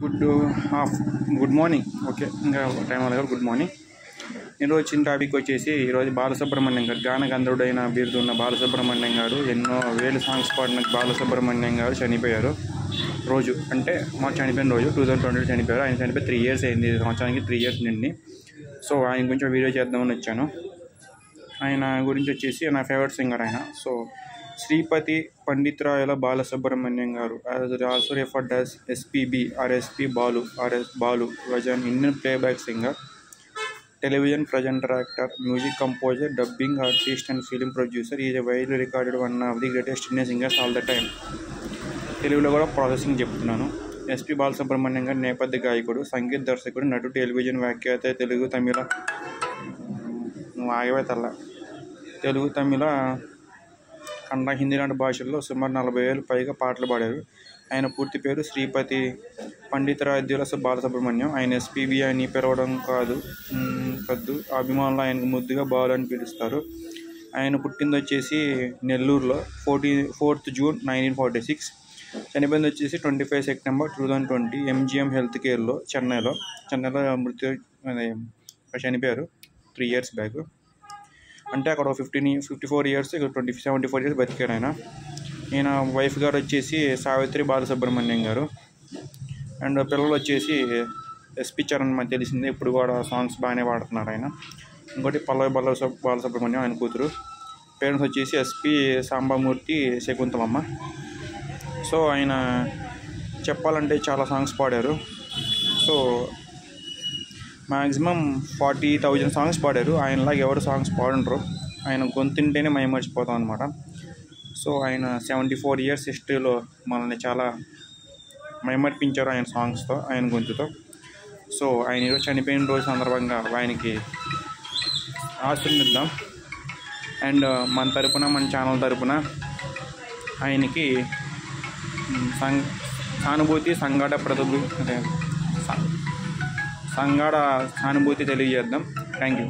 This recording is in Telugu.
Good good morning. ఓకే, ఇంకా టైం అవ్వలేదు. Good morning. ఈరోజు వచ్చిన టాపిక్ వచ్చేసి ఈరోజు బాలసుబ్రహ్మణ్యం గారు, గాన గంధర్వుడైన బిరుదున్న బాలసుబ్రహ్మణ్యం గారు, ఎన్నో వేలు సాంగ్స్ పాడిన బాలసుబ్రహ్మణ్యం గారు చనిపోయారు. రోజు అంటే మా చనిపోయిన రోజు 2020 చనిపోయారు. ఆయన చనిపోయి 3 years అయింది. సంవత్సరానికి 3 years నిండి. సో ఆయన గురించి వీడియో చేద్దామని వచ్చాను. ఆయన గురించి వచ్చేసి నా ఫేవరెట్ సింగర్ ఆయన. సో శ్రీపతి పండితురాయల బాలసుబ్రహ్మణ్యం గారు, also referred as SPB or SP Balu or S Balu, was an Indian playback singer, television presenter, actor, music composer, dubbing artist and film producer. He is a widely regarded one of the greatest Indian singers all the time. తెలుగులో కూడా ప్రాసెసింగ్ చెప్తున్నాను. SP బాలసుబ్రహ్మణ్యం గారు నేపథ్య గాయకుడు, సంగీత దర్శకుడు, నటుడు, టెలివిజన్ వ్యాఖ్యాత, తెలుగు తమిళ కన్నడ, హిందీ లాంటి భాషల్లో సుమారు 40,000 పైగా పాటలు పాడారు. ఆయన పూర్తి పేరు శ్రీపతి పండితురాయల బాలసుబ్రహ్మణ్యం. ఆయన SPB అని పిలవడం కాదు, అభిమానులు ఆయనకు ముద్దుగా బాలు అని పిలుస్తారు. ఆయన పుట్టింది వచ్చేసి నెల్లూరులో 4th June 1946. చనిపోయింది వచ్చేసి 25 September 2020 MGM హెల్త్ కేర్లో చెన్నైలో చనిపోయారు 3 years బ్యాక్. అంటే అక్కడ 54 years, ఇక్కడ 74 years బతికారు ఆయన. ఈయన వైఫ్ గారు వచ్చేసి సావిత్రి బాలసుబ్రహ్మణ్యం గారు. అండ్ పిల్లలు వచ్చేసి SP చరణ్, మనకు తెలిసిందే, ఇప్పుడు కూడా సాంగ్స్ బాగానే పాడుతున్నారు ఆయన. ఇంకోటి పల్లవి బాలసుబ్రహ్మణ్యం ఆయన కూతురు. పేరెంట్స్ వచ్చేసి SP సాంబమూర్తి, శకుంతలమ్మ. సో ఆయన చెప్పాలంటే చాలా సాంగ్స్ పాడారు. సో మ్యాక్సిమం 40,000 సాంగ్స్ పాడారు. ఆయనలాగా ఎవరు సాంగ్స్ పాడుంటారు. ఆయన గొంతుంటేనే మైమర్చిపోతాం అనమాట. సో ఆయన 74 years హిస్టరీలో మనల్ని చాలా మైమర్పించారు ఆయన సాంగ్స్తో, ఆయన గొంతుతో. సో ఆయన ఈరోజు చనిపోయిన రోజు సందర్భంగా ఆయనకి ఆశీర్వదిద్దాం. అండ్ మన తరపున, మన ఛానల్ తరపున ఆయనకి సానుభూతి తెలియజేద్దాం. Thank you.